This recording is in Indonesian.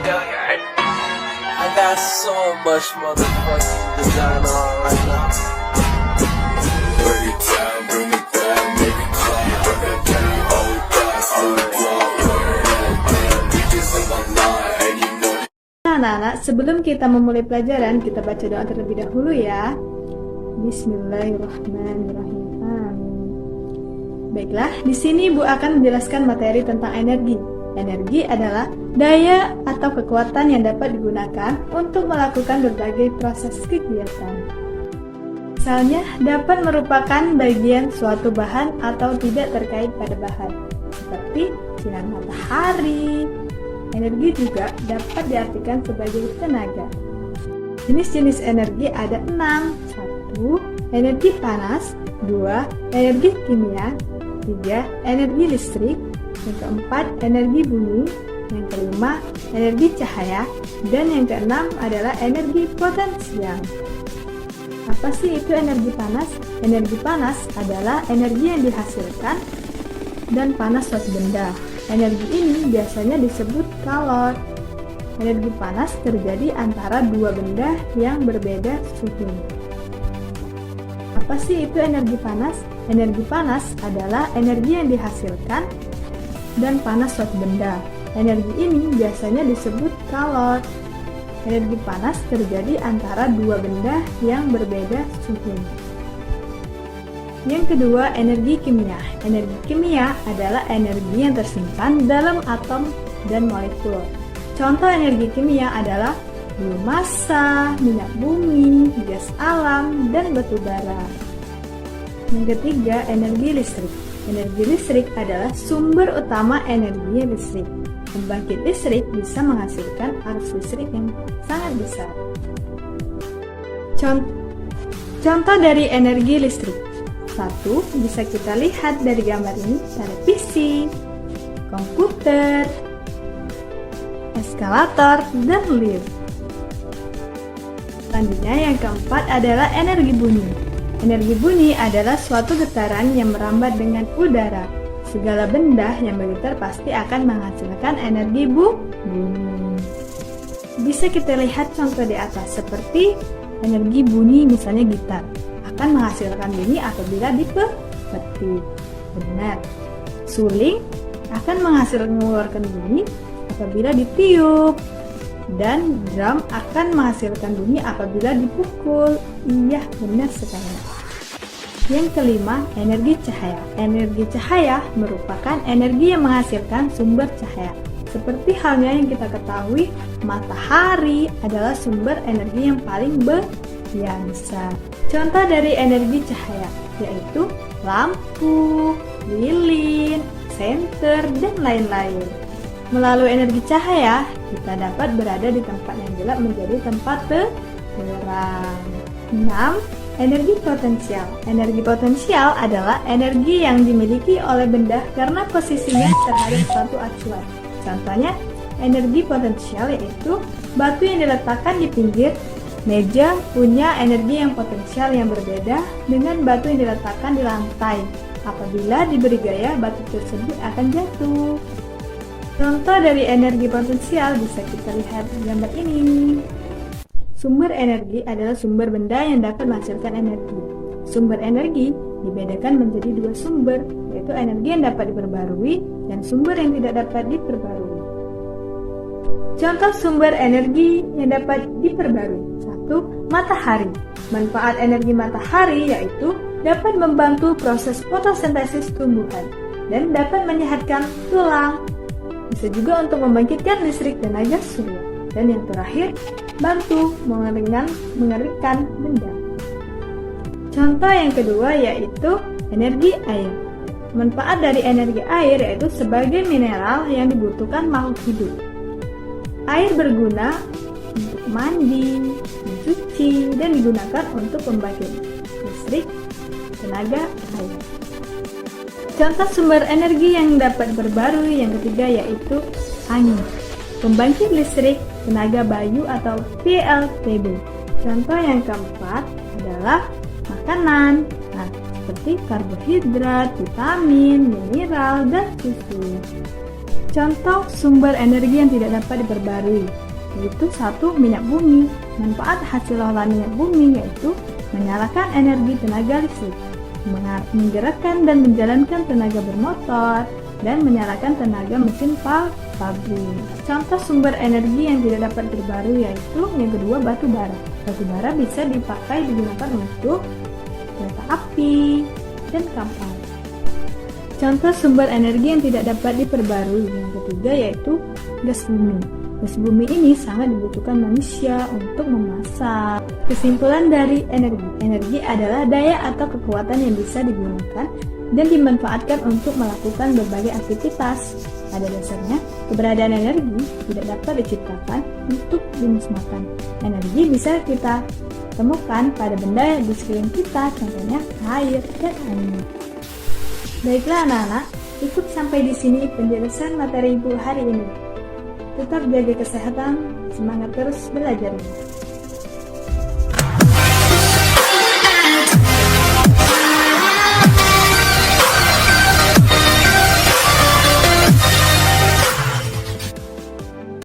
I got so much motherfucking design on right now. Break it down, bring it down, make it clap. Break it down, hold that, hold it down. Bitches in my line, and you know. Nah, anak-anak, sebelum kita memulai pelajaran, kita baca doa terlebih dahulu ya. Bismillahirrahmanirrahim. Amin. Baiklah, di sini Ibu akan menjelaskan materi tentang energi. Energi adalah daya atau kekuatan yang dapat digunakan untuk melakukan berbagai proses kegiatan. Misalnya, dapat merupakan bagian suatu bahan atau tidak terkait pada bahan, seperti sinar matahari. Energi juga dapat diartikan sebagai tenaga. Jenis-jenis energi ada 6. 1. Energi panas. 2. Energi kimia. 3. Energi listrik. Yang keempat, energi bumi. Yang kelima, energi cahaya. Dan yang keenam adalah energi potensial. Apa sih itu energi panas? Energi panas adalah energi yang dihasilkan dan panas suatu benda. Energi ini biasanya disebut kalor. Energi panas terjadi antara dua benda yang berbeda suhu. Apa sih itu energi panas? Energi panas adalah energi yang dihasilkan dan panas suatu benda. Energi ini biasanya disebut kalor. Energi panas terjadi antara dua benda yang berbeda suhu. Yang kedua, energi kimia. Energi kimia adalah energi yang tersimpan dalam atom dan molekul. Contoh energi kimia adalah biomasa, minyak bumi, gas alam, dan batu bara. Yang ketiga, energi listrik. Energi listrik adalah sumber utama energi listrik. Pembangkit listrik bisa menghasilkan arus listrik yang sangat besar. Contoh dari energi listrik. 1. Bisa kita lihat dari gambar ini, televisi, komputer, eskalator, dan lift. Selanjutnya yang keempat adalah energi bunyi. Energi bunyi adalah suatu getaran yang merambat dengan udara. Segala benda yang bergetar pasti akan menghasilkan energi bunyi. Bisa kita lihat contoh di atas, seperti energi bunyi misalnya gitar akan menghasilkan bunyi apabila dipetik. Benar. Suling akan mengeluarkan bunyi apabila ditiup. Dan drum akan menghasilkan bunyi apabila dipukul. Iya, benar sekali. Yang kelima, energi cahaya. Energi cahaya merupakan energi yang menghasilkan sumber cahaya. Seperti halnya yang kita ketahui, matahari adalah sumber energi yang paling berbiasa. Contoh dari energi cahaya yaitu lampu, lilin, senter, dan lain-lain. Melalui energi cahaya, kita dapat berada di tempat yang gelap menjadi tempat terang. 6. Energi potensial. Energi potensial adalah energi yang dimiliki oleh benda karena posisinya terhadap suatu acuan. Contohnya, energi potensial yaitu batu yang diletakkan di pinggir meja punya energi yang potensial yang berbeda dengan batu yang diletakkan di lantai. Apabila diberi gaya, batu tersebut akan jatuh. Contoh dari energi potensial bisa kita lihat di gambar ini. Sumber energi adalah sumber benda yang dapat menghasilkan energi. Sumber energi dibedakan menjadi dua sumber, yaitu energi yang dapat diperbarui dan sumber yang tidak dapat diperbarui. Contoh sumber energi yang dapat diperbarui. 1. Matahari. Manfaat energi matahari yaitu dapat membantu proses fotosintesis tumbuhan dan dapat menyehatkan tulang. Bisa juga untuk membangkitkan listrik tenaga surya. Dan yang terakhir, bantu mengeringkan benda. Contoh yang kedua yaitu energi air. Manfaat dari energi air yaitu sebagai mineral yang dibutuhkan makhluk hidup. Air berguna untuk mandi, mencuci, dan digunakan untuk pembangkit listrik tenaga air. Contoh sumber energi yang dapat berbarui yang ketiga yaitu angin. Pembangkit listrik tenaga bayu atau PLTB. Contoh yang keempat adalah makanan, seperti karbohidrat, vitamin, mineral, dan susu. Contoh sumber energi yang tidak dapat diperbarui, yaitu 1. Minyak bumi. Manfaat hasil olahan minyak bumi yaitu menyalakan energi tenaga listrik, menggerakkan dan menjalankan tenaga bermotor, dan menyalakan tenaga mesin pabrik. Contoh sumber energi yang tidak dapat diperbarui yaitu yang kedua batu bara. Batu bara bisa dipakai digunakan untuk kereta api dan kapal. Contoh sumber energi yang tidak dapat diperbarui yang ketiga yaitu gas bumi. Gas bumi ini sangat dibutuhkan manusia untuk memasak. Kesimpulan dari energi. Energi adalah daya atau kekuatan yang bisa digunakan dan dimanfaatkan untuk melakukan berbagai aktivitas. Pada dasarnya, keberadaan energi tidak dapat diciptakan untuk dimusnahkan. Energi bisa kita temukan pada benda di sekeliling kita, contohnya air dan angin. Baiklah anak-anak, cukup sampai di sini penjelasan materi Ibu hari ini. Tetap jaga kesehatan, semangat terus belajar.